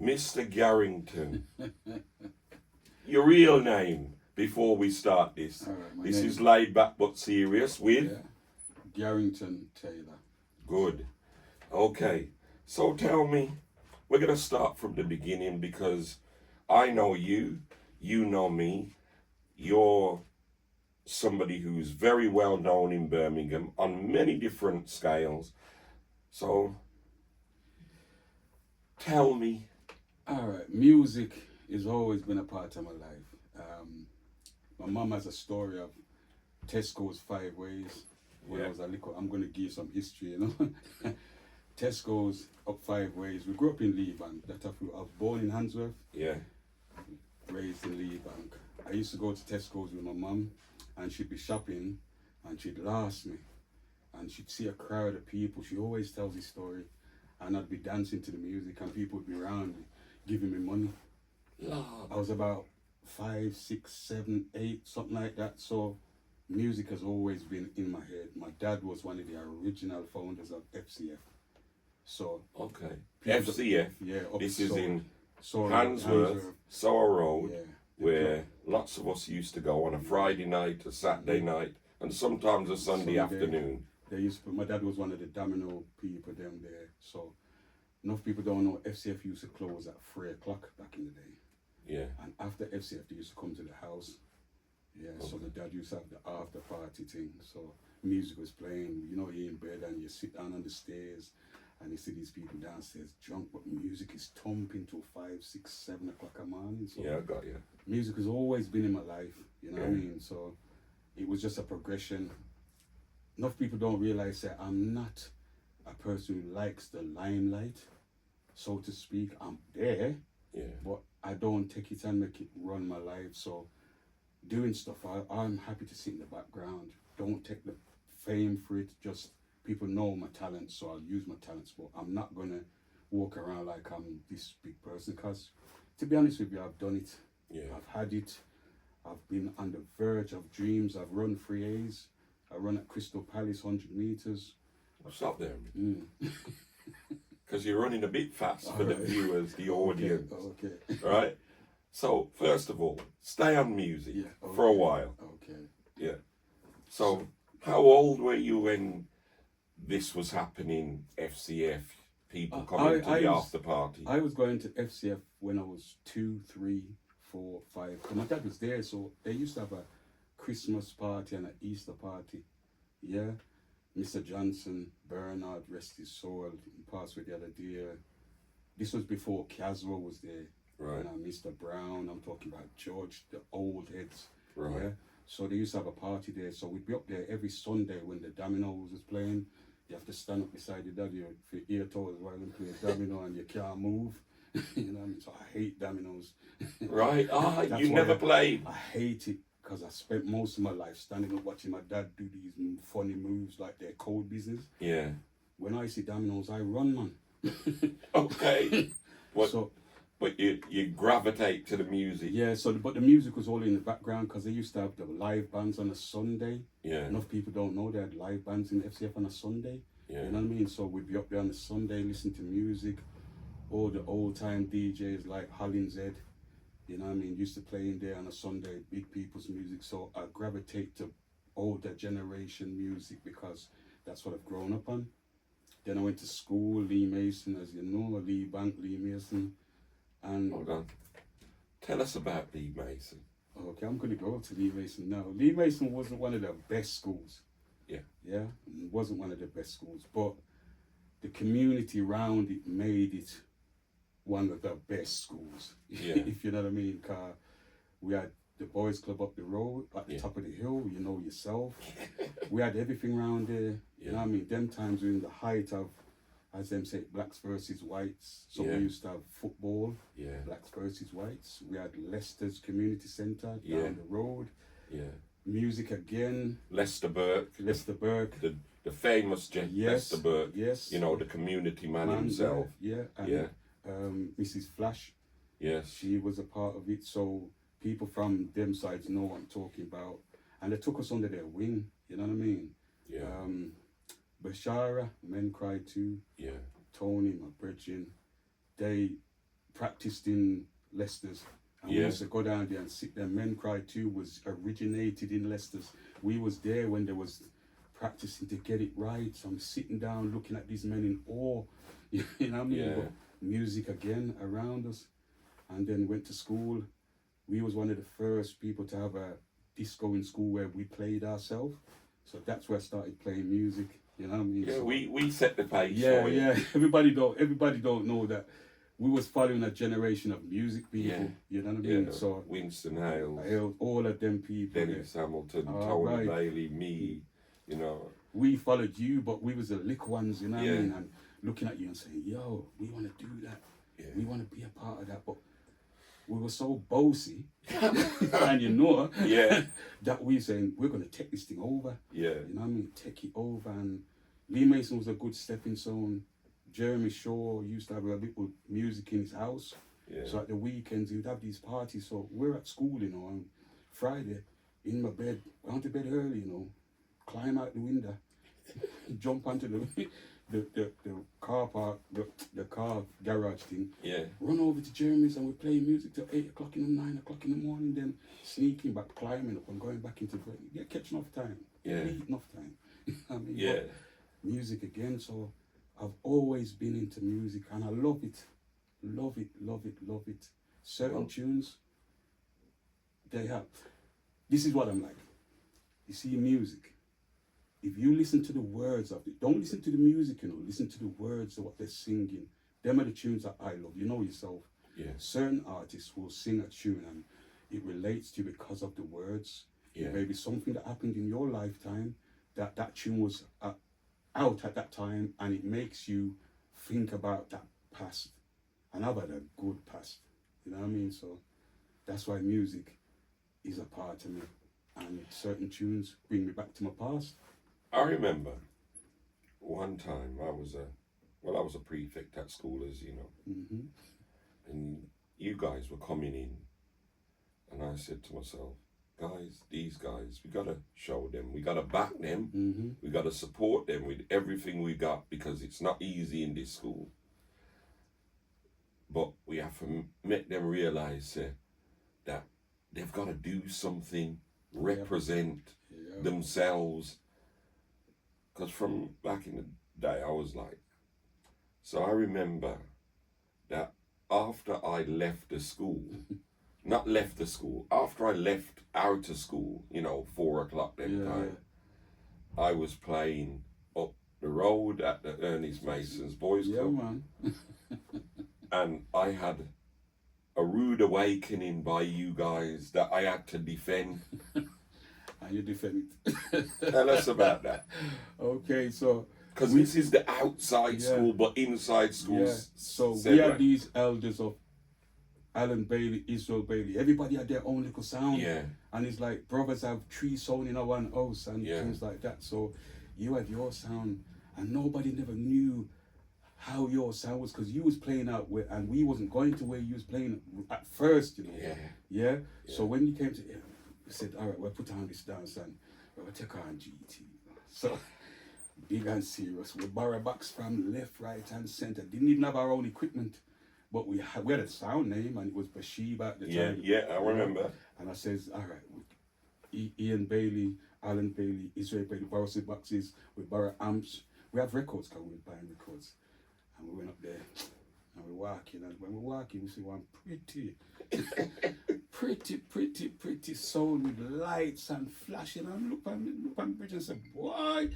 Mr. Garrington, your real name before we start this. All right, my This name is Laidback but Serious with? yeah, Garrington Taylor. Good. Okay, so tell me, we're going to start from the beginning because I know you, you know me, you're somebody who's very well known in Birmingham on many different scales. So tell me. All right, music has always been a part of my life. My mum has a story of Tesco's five ways. When I was a little, I'm going to give you some history, you know. Tesco's up five ways. We grew up in Laidback. I was born in Handsworth, Yeah, raised in Laidback. I used to go to Tesco's with my mum, and she'd be shopping, and she'd last me, and she'd see a crowd of people. She always tells this story, and I'd be dancing to the music, and people would be around me, giving me money. Lord. I was about 5, 6, 7, 8, something like that. So music has always been in my head. My dad was one of the original founders of FCF. So Okay. people- FCF. yeah, up This is Sorry. in Sorry, Handsworth, Sower Road, yeah, where lots of us used to go on a Friday night, a Saturday night, and sometimes a Sunday afternoon. They used to. My dad was one of the domino people down there. So enough people don't know FCF used to close at 3 o'clock back in the day. Yeah. And after FCF, they used to come to the house. Yeah, so the dad used to have the after party thing. So music was playing, you know, you're in bed and you sit down on the stairs and you see these people downstairs drunk, but music is thumping till 5, 6, 7 o'clock a morning. So Yeah, I got you. music has always been in my life, you know what I Yeah. mean? So it was just a progression. Enough people don't realize that I'm not a person who likes the limelight, so to speak. I'm there, Yeah. but I don't take it and make it run my life. So doing stuff, I'm happy to sit in the background. Don't take the fame for it. Just people know my talents, so I'll use my talents. But I'm not gonna walk around like I'm this big person. Cause to be honest with you, I've done it. Yeah. I've had it. I've been on the verge of dreams. I've run 3As. I run at Crystal Palace 100 meters. Stop there. Mm. Because you're running a bit fast for the Alright. viewers, the audience. Okay. Right? So, first of all, stay on music Yeah. for a okay, while. Okay. Yeah. So, how old were you when this was happening, FCF? People coming to the after party? I was going to FCF when I was 2, 3, 4, 5. My dad was there, so they used to have a Christmas party and an Easter party. Yeah. Mr. Johnson, Bernard, rest his soul, he passed away the other day. This was before Caswell was there. Right. Mr. Brown, I'm talking about George, the old heads. Right. Yeah. So they used to have a party there. So we'd be up there every Sunday when the dominoes was playing. You have to stand up beside your daddy for your ear toes while they play domino and you can't move. You know what I mean? So I hate dominoes. Right. That's You why never played? I hate it because I spent most of my life standing up watching my dad do these funny moves like their code business. Yeah. When I see dominoes, I run, man. Okay. What? So But you gravitate to the music. yeah, but the music was all in the background because they used to have the live bands on a Sunday. Yeah. Enough people don't know they had live bands in FCF on a Sunday. Yeah. You know what I mean? So we'd be up there on a Sunday listening to music. All the old time DJs like Hollinshead, you know what I mean, used to play in there on a Sunday, big people's music. So I gravitate to older generation music because that's what I've grown up on. Then I went to school, Lee Mason, as you know, Lee Bank, Lee Mason. And Hold on. Tell us about Lee Mason. okay, I'm going to go to Lee Mason now. Lee Mason wasn't one of the best schools. Yeah. Yeah, it wasn't one of the best schools, but the community around it made it one of the best schools. Yeah. If you know what I mean. We had the boys club up the road, at the top of the hill, you know yourself. We had everything around there. You know what I mean? Them times were in the height of, as them say, blacks versus whites. So we used to have football, Yeah. blacks versus whites. We had Leicester's Community Centre Yeah. down the road. Yeah. Music again, Lester Burke. Lester Burke. The famous Yes. Lester Burke. Yes. You know, the community man himself. Yeah. And, Yeah. Mrs. Flash, Yes. she was a part of it. So people from them sides know what I'm talking about. And they took us under their wing, you know what I mean? Yeah. Bashara, Men Cry Too, Yeah. Tony, my brethren, they practiced in Leicester's. And we used to go down there and sit there. Men Cry 2 was originated in Leicester's. We was there when there was practicing to get it right. So I'm sitting down looking at these men in awe. You know what I mean? Yeah. But music again around us. And then went to school. We was one of the first people to have a disco in school where we played ourselves. So that's where I started playing music. You know what I mean? Yeah, so, we set the pace. yeah, for you. yeah. Everybody don't know that we was following a generation of music people. Yeah. You know what I mean? Yeah. So Winston Hales, I held all of them people. Dennis Hamilton, Oh, Tony right. Bailey, me. You know. We followed you, but we was the lick ones. You know what I Yeah. mean? And looking at you and saying, "Yo, we want to do that. Yeah. We want to be a part of that." But we were so bossy, and you know, Yeah. that we saying we're gonna take this thing over. Yeah. You know what I mean? Take it over. And Lee Mason was a good stepping stone. Jeremy Shaw used to have a little music in his house. Yeah. So at the weekends he would have these parties. So we're at school, you know, on Friday, in my bed, went to bed early, you know, climb out the window, jump onto the car park, the car garage thing, Yeah. run over to Jeremy's and we're playing music till 8 o'clock in the 9 o'clock in the morning, then sneaking back, climbing up and going back into bed. Yeah, catching off time. Yeah. Enough time. I mean, Yeah. but music again, so I've always been into music and I love it. Love it, love it, love it. Certain tunes, they have. This is what I'm like. You see music. If you listen to the words of it, don't listen to the music, you know, listen to the words of what they're singing. Them are the tunes that I love. You know yourself. Yeah. Certain artists will sing a tune and it relates to you because of the words. Yeah. It may be something that happened in your lifetime that tune was out at that time and it makes you think about that past. And I've had a good past. You know what I mean? So that's why music is a part of me. And certain tunes bring me back to my past. I remember one time I was a prefect at school, as you know, and you guys were coming in, and I said to myself, guys, these guys, we gotta show them, we gotta back them, we gotta support them with everything we got because it's not easy in this school. But we have to make them realize that they've got to do something, represent themselves. Because from back in the day, I was like, so I remember that after I left the school, not left the school, after I left out of school, you know, 4 o'clock time, I was playing up the road at the Ernest Mason's Boys Club. Man. And I had a rude awakening by you guys that I had to defend. And you defend it. Tell us about that. Okay, so because this is the outside school, but inside school. Yeah. So we are these elders of Alan Bailey, Israel Bailey. Everybody had their own little sound. Yeah. And it's like brothers have 3 sound in a one house and things like that. So you had your sound and nobody never knew how your sound was because you was playing out where, and we wasn't going to where you was playing at first, you know. Yeah. So when you came to it, we said, all right, we'll put on this dance and we'll take on GT. So big and serious. We borrow box from left, right, and center. Didn't even have our own equipment, but we had a sound name and it was Bathsheba at the time. Yeah, I remember. And I says, all right, Ian Bailey, Alan Bailey, Israel Bailey, borrow some boxes, we borrow amps. We have records because we were buying records. And we went up there and we're walking, and when we're walking, we see one pretty soul with lights and flashing. And look at the bridge and say, boy,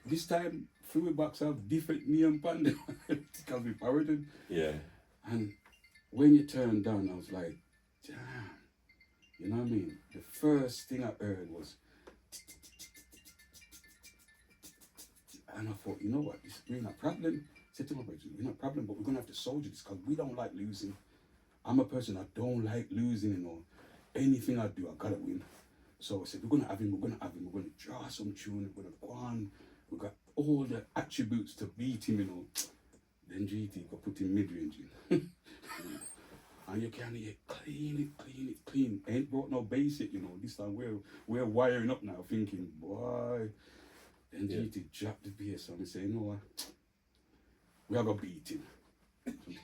this time freeway box have different neon band because we borrowed it. Yeah. And when you turned down, I was like, damn, you know what I mean? The first thing I heard was, and I thought, you know what, this is not a problem. I said to my brother, we're not a problem, but we're going to have to soldier this because we don't like losing. I'm a person that don't like losing, you know. Anything I do, I got to win. So I said, we're going to have him, we're going to draw some tune, we're going to go on. We got all the attributes to beat him, you know. Then GT got put in mid-range in. And you can hear clean. Ain't brought no basic, you know. This time we're wiring up now, thinking, boy. Then GT dropped the bass and we say, you know what? We are going to beat him.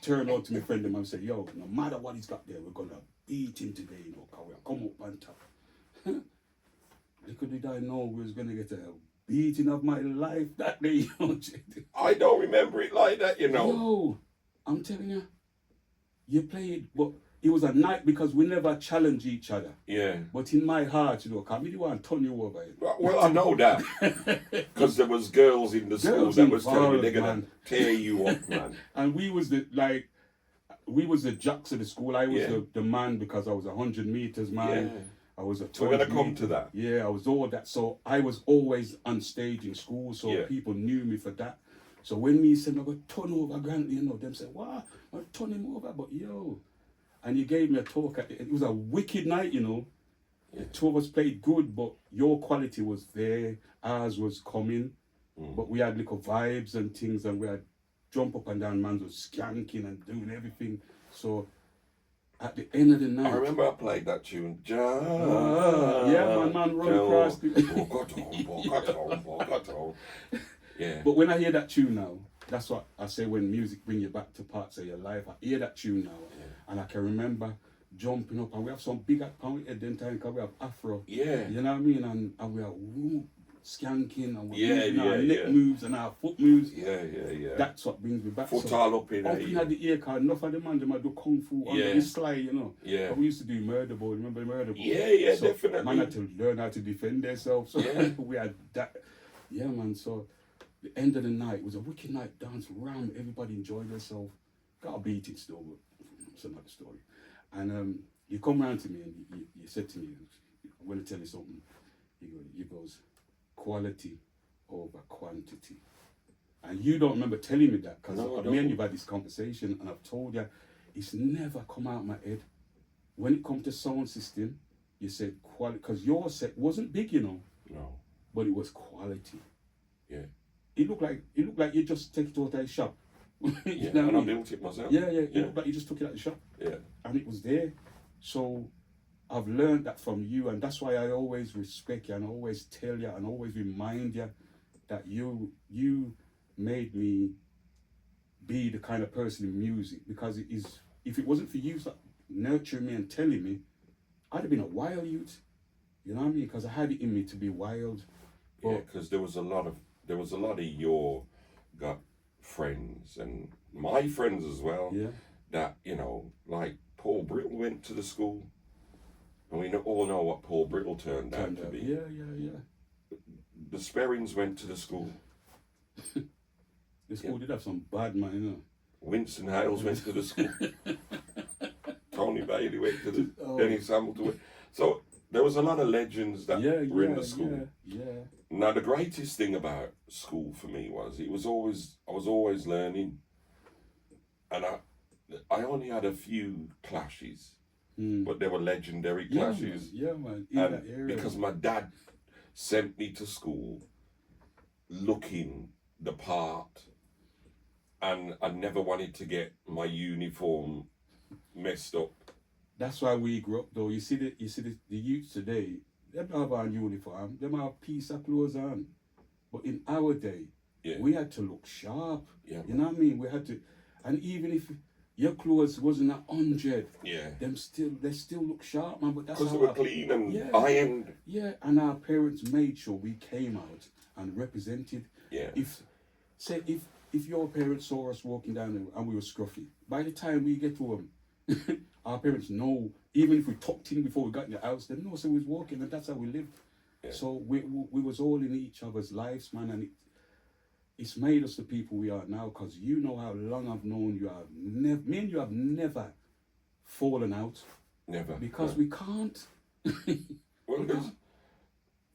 So turn on to my friend and say, yo, no matter what he's got there, we're gonna beat him today, you know, cause we'll come up on top. Little did I know we was gonna get a beating of my life that day, you know. I don't remember it like that, you know. Yo, I'm telling you, you played, but it was a night because we never challenged each other. Yeah. But in my heart, you know, cause I really want to turn you over. Well, I know that. Because there was girls in the school that was telling me they're going to tear you up, man. And we was the jocks of the school. I was the man because I was 100 meters man. Yeah. I was a So we're going to come to that. Yeah, I was all that. So I was always on stage in school, so people knew me for that. So when me said, I'm going to turn over Grantley, you know, them said, what? I'm turn him over, but yo. And you gave me a talk. It was a wicked night, you know. The two of us played good, but your quality was there. Ours was coming. But we had little vibes and things, and we had jump up and down, man was skanking and doing everything. So at the end of the night, I remember I played that tune. man, run across the... Yeah. But when I hear that tune now, that's what I say when music bring you back to parts of your life. I hear that tune now, and I can remember jumping up, and we have some big account at the time because we have Afro. Yeah. You know what I mean? And we are skanking, and we're moving our yeah. neck moves and our foot moves. Yeah. That's what brings me back. Foot all up in the ear, cause enough of the man, they might do kung fu on the sly, you know. Yeah. But we used to do murder ball. Remember the murder ball? Yeah, so definitely. Man had to learn how to defend themselves. So we had that. Yeah, man. So the end of the night was a wicked night. Dance around, everybody enjoyed themselves. Got a beat it still, but it's another story. And you come round to me and you said to me, I'm going to tell you something. You goes, quality over quantity. And you don't remember telling me that because me and you've had this conversation, and I've told you it's never come out of my head. When it comes to sound system, you said quality, because your set wasn't big, you know. No. But it was quality. Yeah. It looked like you just take it out of the shop. You know what I mean? I built it myself. Yeah. It looked like you just took it out of the shop. Yeah. And it was there. So I've learned that from you, and that's why I always respect you and always tell you and always remind you that you made me be the kind of person in music, because it is, if it wasn't for you nurturing me and telling me, I'd have been a wild youth. You know what I mean? Because I had it in me to be wild. Yeah, because there was a lot of your friends and my friends as well. Yeah. That, you know, like Paul Brittle went to the school, and we all know what Paul Brittle turned out to be. Yeah. The Sperrings went to the school. The school did have some bad man, you know. Winston Hales went to the school. Tony Bailey went to the Dennis Hamilton went. So there was a lot of legends that were in the school. Yeah. Now the greatest thing about school for me was I was always learning, and I only had a few clashes, but they were legendary clashes. Yeah, man. Because my dad sent me to school looking the part, and I never wanted to get my uniform messed up. That's why we grew up, though. You see the youth today, they don't have on uniform. They have a piece of clothes on. But in our day, we had to look sharp. Yeah, you know what I mean? We had to, and even if your clothes wasn't 100, they still look sharp, man. But that's because they were clean and ironed. Yeah, and our parents made sure we came out and represented. Yeah. If your parents saw us walking down there and we were scruffy, by the time we get home, our parents know, even if we tucked in before we got in the house, they know so we was walking, and that's how we lived. Yeah. So we was all in each other's lives, man, and it's made us the people we are now, because you know how long I've known you. Me and you have never fallen out. Never. Because we can't. Well, because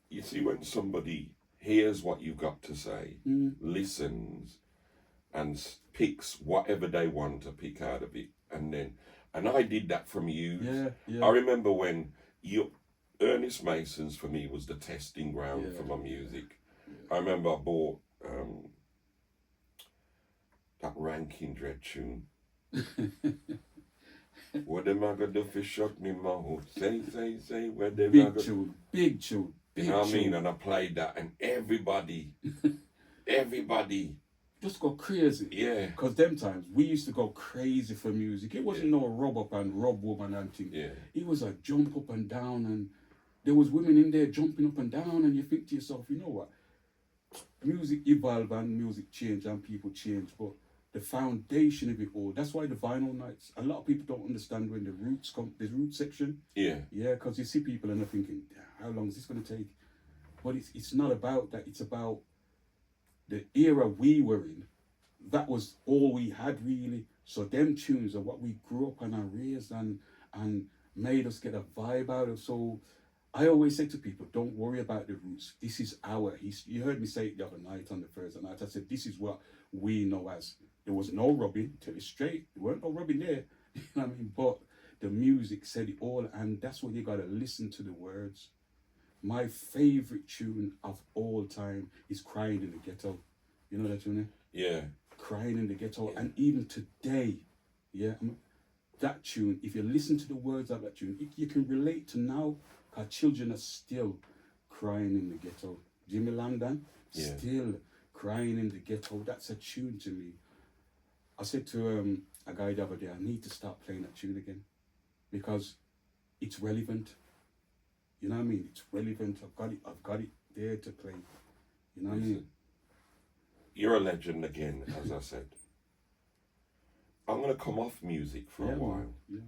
you see, when somebody hears what you've got to say, listens, and picks whatever they want to pick out of it, and I did that from you. Yeah. I remember when Ernest Mason's for me was the testing ground for my music. Yeah. I remember I bought that Rankin Dread tune. What am I gonna do for shut me mouth? Say, where them big tune. You know what I mean? And I played that, and everybody just go crazy. Yeah. Because them times we used to go crazy for music. It wasn't no rub up and rub woman and thing. Yeah. It was a jump up and down, and there was women in there jumping up and down, and you think to yourself, you know what? Music evolve and music change and people change, but the foundation of it all. That's why the vinyl nights. A lot of people don't understand when the roots come. The root section. Yeah. Yeah, because you see people and they're thinking, how long is this going to take? But it's not about that. It's about the era we were in. That was all we had really. So them tunes are what we grew up and are raised and made us get a vibe out of. So I always say to people, don't worry about the roots. This is our history. You heard me say it the other night on the Thursday night. I said, this is what we know as. There was no rubbing, tell you straight. There weren't no rubbing there. You know what I mean? But the music said it all, and that's what you got to listen to the words. My favorite tune of all time is Crying in the Ghetto. You know that tune? Yeah. Crying in the Ghetto. And even today, yeah, that tune, if you listen to the words of that tune, you can relate to now. Our children are still crying in the ghetto. Jimmy Langdon, still crying in the ghetto. That's a tune to me. I said to a guy the other day, I need to start playing that tune again because it's relevant. You know what I mean? It's relevant. I've got it there to play. You know what I mean? You're a legend again, as I said. I'm going to come off music for a while. Yeah.